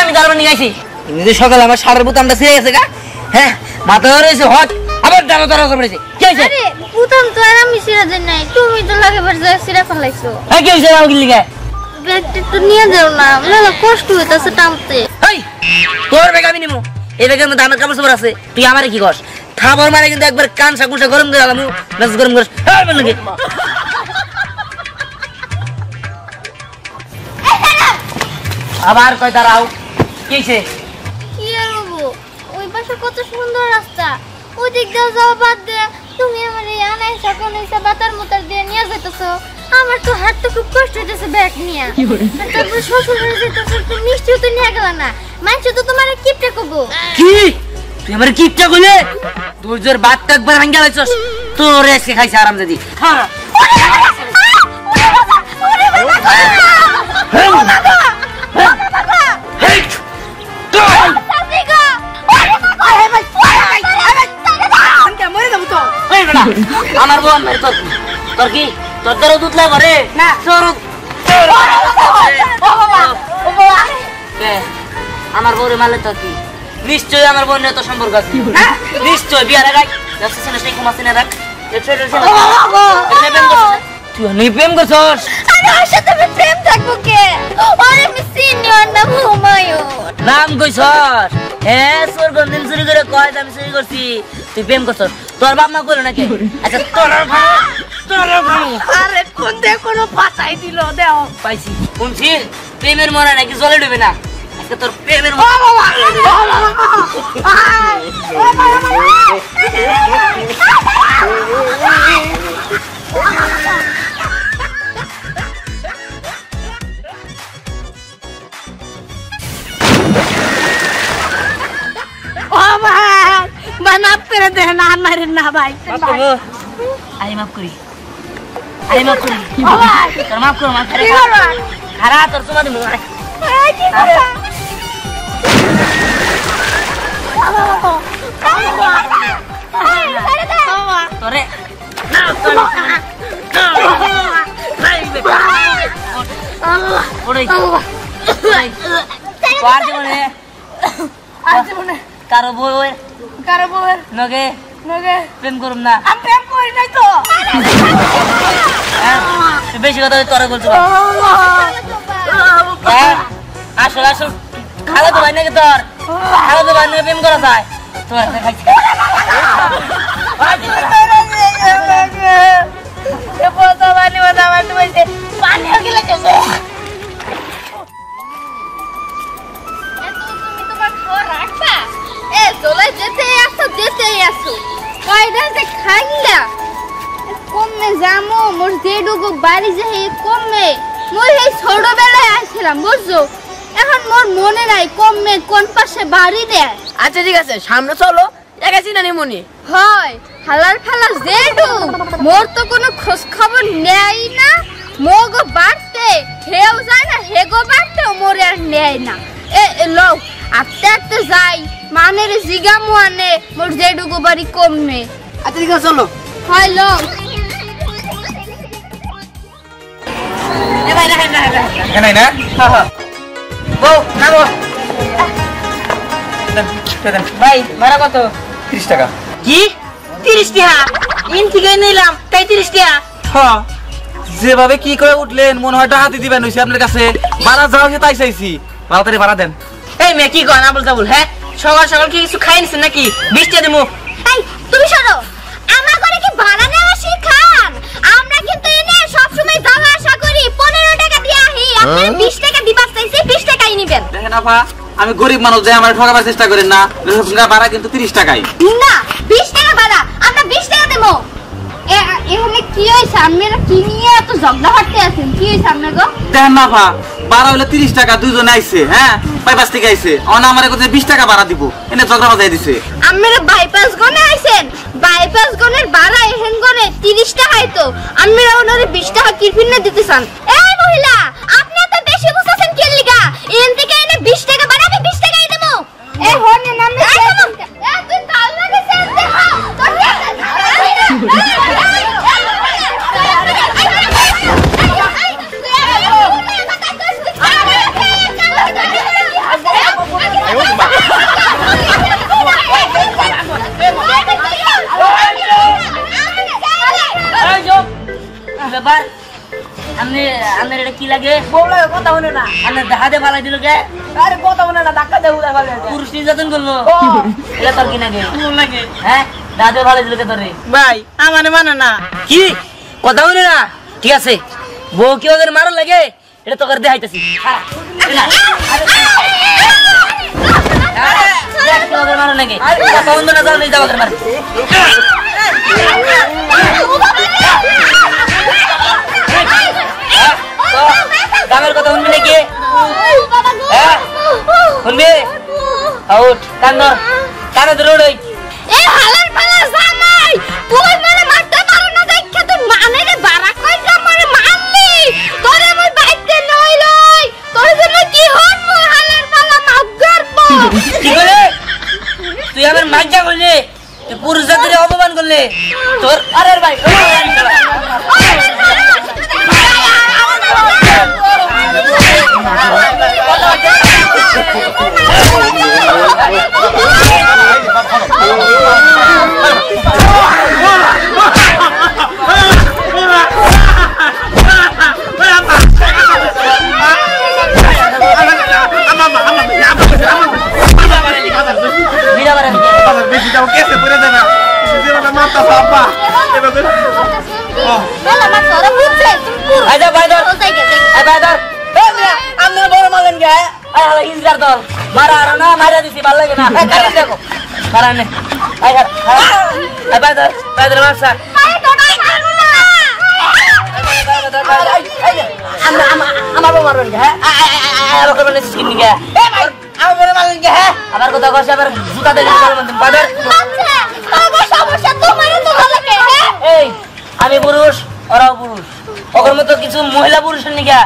আমি দারুণ নিয়ে আইছি নিজে সকালে আমার সারের বোতামটা ছিঁড়ে গেছে গা হ্যাঁ মাথা রয়েছে হট আবার দাঁড়া দাঁড়া করে পড়েছে কি হয়েছে আরে বোতাম তো আর আমি ছিঁড়ে দেন নাই তুমি তো লাগে বারজা ছিঁড়ে ফেলাইছো কি হয়েছে আমার কি লিখে ব্যাগটা একটু নিয়ে যাও না মেলা কষ্ট হইতাছে টানতে এই তোর ব্যাগ আমি নিমু এই ব্যাগের মধ্যে আমার কাপড় চোপড় আছে তুই আমারে কি কস খাবার মানে কিন্তু একবার কান সাকুসা গরম করে আলাম মেজাজ গরম করে নাকি আবার কয় দাঁড়াও কি হয়েছে কি আর হবো ওই পাশে কত সুন্দর রাস্তা ওই দিক দিয়ে যাওয়া বাদ দিয়ে তুমি আমার এই আনাইসা কোনাইসা বাতার মোতার দিয়ে নিয়ে যাইতেছো আমার তো হাতটা খুব কষ্ট হইতেছে ব্যাগ নিয়ে তারপর শ্বশুর বাড়ি যাইতেছো তো মিষ্টিও তো নিয়ে গেল না মানছে তো তোমার কিপটে কব কি তুই আমার কিপটা কইলে তোর জোর বাতটা একবার ভাঙা লাইছস তোর এসে খাইছে আরাম যদি হ্যাঁ আমার বোন মেরে তোর কি তোর দ্বারা দুধ লাগবে রে না তোর আমার বউরে মারলে তোর কি নিশ্চয়ই আমার বোন এত সম্পর্ক আছে নিশ্চয় বিয়ার আগে সেই কুমাসিনে রাখ তুই অনেক প্রেম করছস আমার সাথে আমি প্রেম থাকবো কে ওরে আমি সিনিয়র নাম হুমায়ুন নাম কইছস হ্যাঁ তোর গন্দিন চুরি করে কয় আমি চুরি করছি তুই প্রেম করছস তোর বাপ মা কইলো নাকি আচ্ছা তোর আরে কোন দে কোনো ফাঁসাই দিল দেও পাইছি শুনছি প্রেমের মরা নাকি জলে ডুবে না আজকে তোর প্রেমের মাফ করে দে না মারেন না ভাই আই মাফ করি তোর মাফ করো মাফ করে খারা তোর তোমার মরে তোরে কারো বউয়ের নগে প্রেম করুম না আমি প্রেম করি নাই তো বেশি কথা তোরা বলছো আসল আসল খালা তো ভাই নাকি তোর খালা তো ভাই নাকি প্রেম করা যায় তোর বাড়ি যাই কমে মই এই ছোটবেলায় আসছিলাম বুঝছো এখন মোর মনে নাই কমে কোন পাশে বাড়ি রে আচ্ছা ঠিক আছে সামনে চলো একাছি না নেমনি হয় হালার ফালার জেডু মোর তো কোনো খোঁজ খবর নেই না মোগো বাড়তে হেও যায় না হেগো বাড়তে মোর আর নেই না এ লও আস্তে আস্তে যাই মানের জিগামু আনে মোর জেডুগো বাড়ি কমে আচ্ছা ঠিক আছে চলো হয় লও ভাই ভাড়া কত 30 টাকা কি 30 টাকা ইন থেকে নিলাম তাই 30 টাকা হ্যাঁ যেভাবে কি করে উঠলেন মনে হয় হাতি দিবেন হইছে আপনার কাছে ভাড়া যাও সে তাই চাইছি তাড়াতাড়ি ভাড়া দেন এই মে কি কয় না বলতা বল হ্যাঁ সকাল সকাল কি কিছু খাই নিছেন নাকি 20 টাকা দেবো এই তুমি সরো আমার ঘরে কি ভাড়া নেওয়া শিখান আমরা কিন্তু এনে সব সময় যাওয়া আসা করি 15 টাকা দিয়ে আহি আপনি 20 টাকা দিবা চাইছি 20 টাকাই নেবেন দেখেন আপা আমি গরিব মানুষ যে আমার ঠকাবার চেষ্টা করেন না ভাড়া কিন্তু 30 টাকাই না 20 টাকা ভাড়া আমরা 20 টাকা দেবো এখানে কি হইছে আপনারা কি নিয়ে এত ঝগড়া করতে আছেন কি হইছে আপনাগো দেখেন না আপা ভাড়া হলো 30 টাকা দুজন আইছে হ্যাঁ বাইপাস থেকে আইছে অন আমারে কত 20 টাকা ভাড়া দিব এনে ঝগড়া বাজাই দিছে আপনারা বাইপাস গনে আইছেন বাইপাস গনের ভাড়া এখান গনে 30 টাকাই তো আপনারা ওনারে 20 টাকা কিরফিনে দিতেছেন এই মহিলা আপনি তো বেশি বুঝাছেন কি লিগা এখান থেকে এনে 20 টাকা ভাড়া আমি 20 টাকাই দেব এই হনে নামে তুই কাল লাগে সেন দেখা তোর আপনার এটা কি লাগে বউ লাগে কথা বলে না আপনার হাতে ফালাই দিল কে আরে কথা বলে না ধাক্কা দেবো দেখা পুরুষ নির্যাতন করলো ও এটা তোর কি লাগে বউ লাগে হ্যাঁ হাতে ফালাই দিল কে তোরে ভাই আমারে মানে না কি কথা বলে না ঠিক আছে বউ কি ওদের মারা লাগে এটা তোকে দেখাইতেছি মারা লাগে বন্ধ না যাও যাও মারে কামের কথা শুনবি নাকি হ্যাঁ শুনবি আউট কান ধর কানে ধরে উড়াই এই হালার পালা জামাই তুই মানে মারতে পারো না দেখা তুই মানে রে বাড়া কই জামারে মারলি তোরে মই বাইতে লই লই তোর জন্য কি হন মই হালার পালা মাফ করব কি বলে তুই আমার মাইজা করলি তুই পুরুষ জাতিরে অপমান করলি তোর আরে ভাই মেলা মা তোরা বুঝছে আইদা ভাই ধর কোথায় গেছে আই ভাই ধর এ মিয়া আমনে বড় মালেন গে আই হালা ইনজার ধর মারা আর না মারা দিছি ভাল লাগে না কাটি দেখো মারা নে আই ধর আই ভাই ধর মারসা আরে তোরা মারবো না আমার বউ মারবেন গে হ্যাঁ আমার করবেন স্কিন গে এ ভাই আমার বড় মালেন গে হ্যাঁ আবার কথা কইছ আবার জুতা দিয়ে গেল মন পাদের আচ্ছা আমার সমস্যা তোমারই তো ভালো লাগে হ্যাঁ এই আমি পুরুষ ওরাও পুরুষ ওর মতো কিছু মহিলা পুরুষের নিকা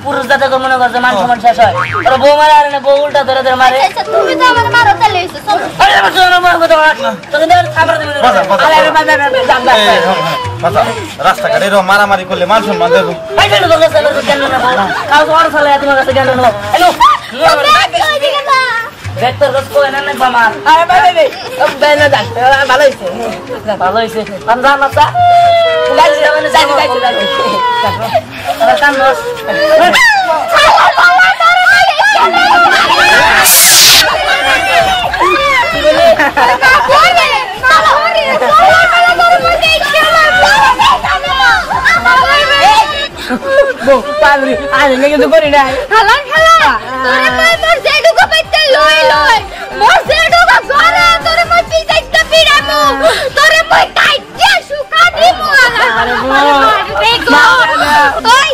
পুরুষ যাতে মনে করছে মান সম্মান শেষ হয় ওরা বউ মারে আর না বউ উল্টা ধরে ধরে মারে আচ্ছা তুমি তো আমার মারো তাহলে হইছে চলো আরে আমার জন্য মনে কথা বল তোকে দেন খাবার দিবেন আরে ভাই রাস্তাঘাটে মারামারি করলে মান সম্মান দেবো ভাই কেন তোকে সালে কেন না কাউ তো আর সালে তোমার কাছে কেন না হ্যালো ওইদিকে না ভেক্টর রস কো না না বাবা আরে ভাই ভাই না যাক ভালো হইছে ভালো হইছে আমরা মাসা গাড়ি যাবেন যাই আরে কান রস বউ পাগলি আরে লেগে তো করি না হালার খেলা তোরে কই মোর জেডুকো পাইতে লই লই মোর জেডুকো গরে তোরে মই পিটাইতে পিরামু তোরে মই কাইতে সুখা দিমু ওই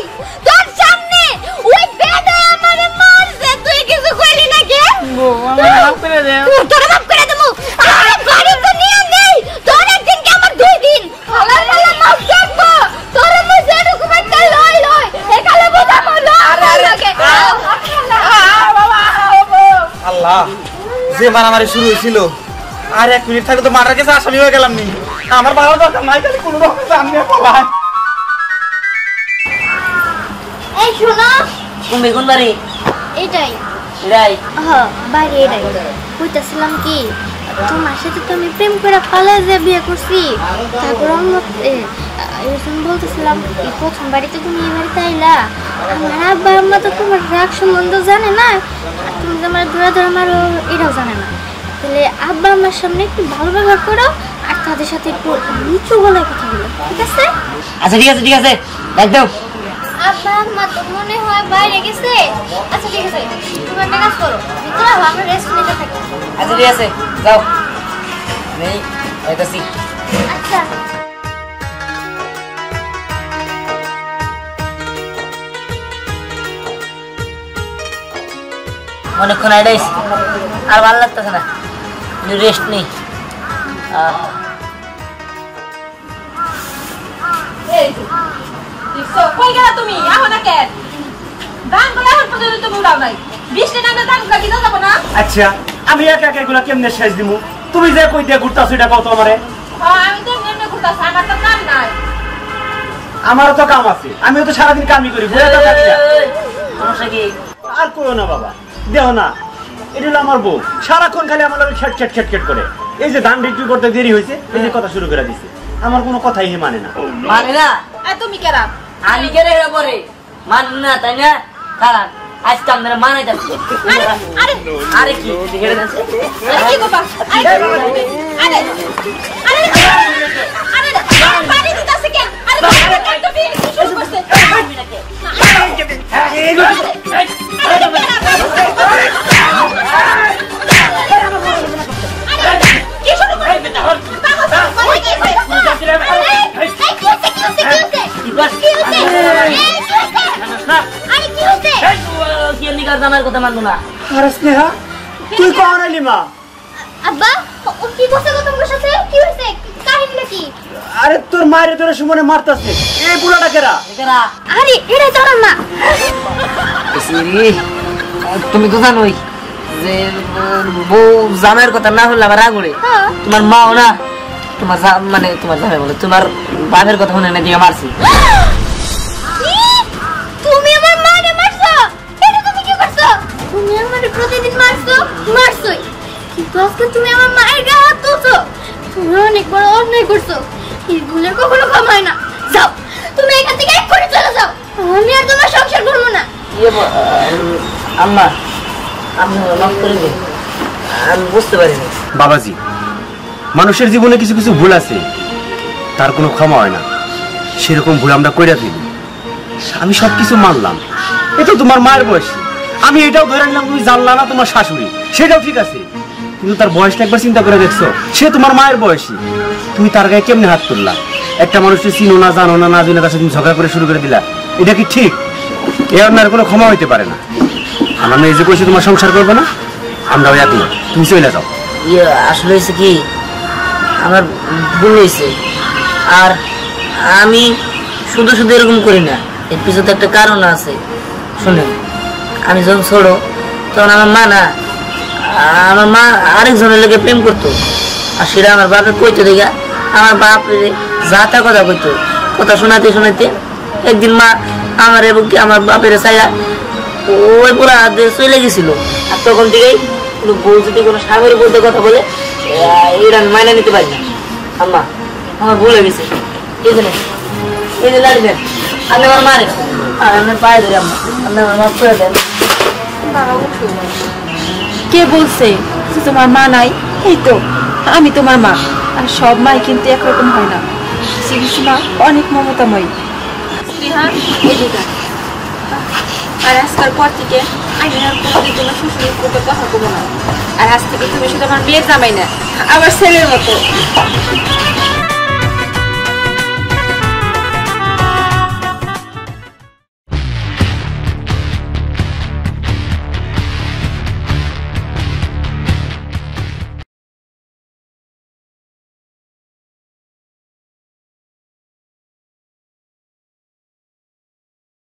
তোর সামনে ওই বেদা আমারে মারছে তুই কিছু কইলি না কে বউ আমারে মাফ করে দে তোরে মাফ করে দেবো আরে গাড়ি তো নিয়ে নেই তোর একদিন কি আমার দুই দিন হালার খেলা মাফ করবো তোরে মই জেডুকো পাইতে লই লই একালে বোঝামু লই আল্লাহ যে মারামারি শুরু হয়েছিল আর 1 মিনিট থাকলে তো মারার কাছে আসামি হয়ে গেলাম নি আমার ভালো দরকার নাই খালি কোনো রকম সামনে পড়ায় এই শোনো কোন বাড়ি এটাই রাই হ্যাঁ বাড়ি এটাই কইতাছিলাম কি তোমার সাথে তো আমি প্রেম করে পালা যে বিয়ে করছি তারপর এরকম বলতেছিলাম এই প্রথম বাড়িতে তুমি এই বাড়িতে আইলা আমার আব্বা আম্মা তো তোমার রাগ সম্বন্ধ জানে না আর তুমি যে আমার ধরে ধরে মারো এটাও জানে না তাহলে আব্বা আম্মার সামনে একটু ভালো ব্যবহার করো আর তাদের সাথে একটু নিচু গলায় কথা বলো ঠিক আছে আচ্ছা ঠিক আছে একদম আব্বা আম্মা তো মনে হয় বাইরে গেছে আচ্ছা ঠিক আছে তুমি একটা কাজ করো ভিতরে আমরা রেস্ট নিতে থাকি আচ্ছা ঠিক আছে যাও নেই আইতাছি আচ্ছা অনেকক্ষণ আইডাইস আর ভালো লাগতেছে না রেস্ট নেই কই গেলা তুমি আহো না কেন দান করে এখন পর্যন্ত তুমি উড়াও নাই 20 টাকা দাম কাটি দাও যাব না আচ্ছা আমি একা একা এগুলা কেমনে শেষ দিমু তুমি যে কই দিয়া ঘুরতাছো এটা কও তো আমারে আমি তো এমনি ঘুরতাছি আমার তো কাম নাই আমারও তো কাম আছে আমিও তো সারাদিন কামই করি ঘুরে তো থাকি না। সমস্যা কি আর কইও না বাবা দেও না এটা হলো আমার বউ সারাক্ষণ খালি আমার লগে খেট খেট খেট খেট করে এই যে ধান বিক্রি করতে দেরি হয়েছে এই যে কথা শুরু করে দিছে আমার কোনো কথাই হে মানে না মানে না এ তুমি কেরা আমি কেন এরা পরে মান না তাই না খারাপ আজকে আমরা মানাই যাচ্ছি আরে আরে কি হেরে যাচ্ছে কি কথা আরে আরে আরে পানি দিতাছে কেন আরে কত বিয়ে শুরু করছে কি শুরু করে বেটা আমার কথা মানবো না আরে স্নেহা তুই কখন আইলি মা আব্বা ও কি করছে গো তোমার সাথে কি হইছে কাহিনীটা কি আরে তোর মায়ের তোরে সুমনে মারতাছে এই বুড়াটা কেরা আরে এটা তো আমার মা তুমি তো জানোই যে বউ জামাইয়ের কথা না হলে আমার রাগ ওড়ে তোমার মাও না তোমার মানে তোমার জামাই বলে তোমার বাপের কথা শুনে না দিয়ে মারছি তুমি আমার মাকে মারছো এটা তুমি কি করছো তুমি আমারে প্রতিদিন মারছোই কিন্তু আজকে তুমি আমার মায়ের গায়ে হাত তুলছো তুমি অনেক বড় অন্যায় করছো এই ভুলের কখনো ক্ষমা হয় না যাও তুমি এখান থেকে এক্ষুনি চলে যাও আমি আর তোমার সংসার করবো না আম্মা আপনি মাফ করে দিন আমি বুঝতে পারিনি বাবাজি মানুষের জীবনে কিছু কিছু ভুল আছে তার কোনো ক্ষমা হয় না সেরকম ভুল আমরা কইরা দিই আমি সবকিছু মানলাম এটা তোমার মায়ের বয়স আমি এটাও ধরে নিলাম তুমি জানলা না তোমার শাশুড়ি সেটাও ঠিক আছে কিন্তু তার বয়সটা একবার চিন্তা করে দেখছো সে তোমার মায়ের বয়সী তুমি তার গায়ে কেমনে হাত তুললা একটা মানুষকে চিনো না জানো না না জানো তার সাথে তুমি ঝগড়া করে শুরু করে দিলা এটা কি ঠিক এ অন্যায়ের কোনো ক্ষমা হইতে পারে না আমার মেয়ে যে কইছে তোমার সংসার করবে না আমরাও এক না তুমি চলে যাও আসলে হয়েছে কি আমার ভুল হয়েছে আর আমি শুধু শুধু এরকম করি না এর পিছনে একটা কারণ আছে শুনে আমি যখন ছোট তখন আমার মা আরেকজনের লোকে প্রেম করতো আর সেটা আমার বাপের কইতো দেখা আমার বাপ যা তা কথা কইতো কথা শোনাতে শোনাতে একদিন মা আমার এবং কি আমার বাপের চাইয়া ওই পুরা চলে গেছিল আর তখন থেকেই বউ যদি কোনো স্বামীর বলতে কথা বলে এটা আমি মাইনা নিতে পারি না আম্মা আমার ভুল হয়ে গেছে এই যে লাড়ি দেন আপনি আমার মারে আর আপনার পায়ে ধরে আম্মা আপনি আমার মাফ করে দেন কে বলছে যে তোমার মা নাই এই তো আমি তোমার মা আর সব মাই কিন্তু একরকম হয় না কিছু মা অনেক মমতাময়ী আর আজকাল পর থেকে আমি আর কোনোদিন তোমার শ্বশুরের কথা কথা বলবো না আর আজ থেকে তুমি শুধু আমার মেয়ের জামাই না আমার ছেলের মতো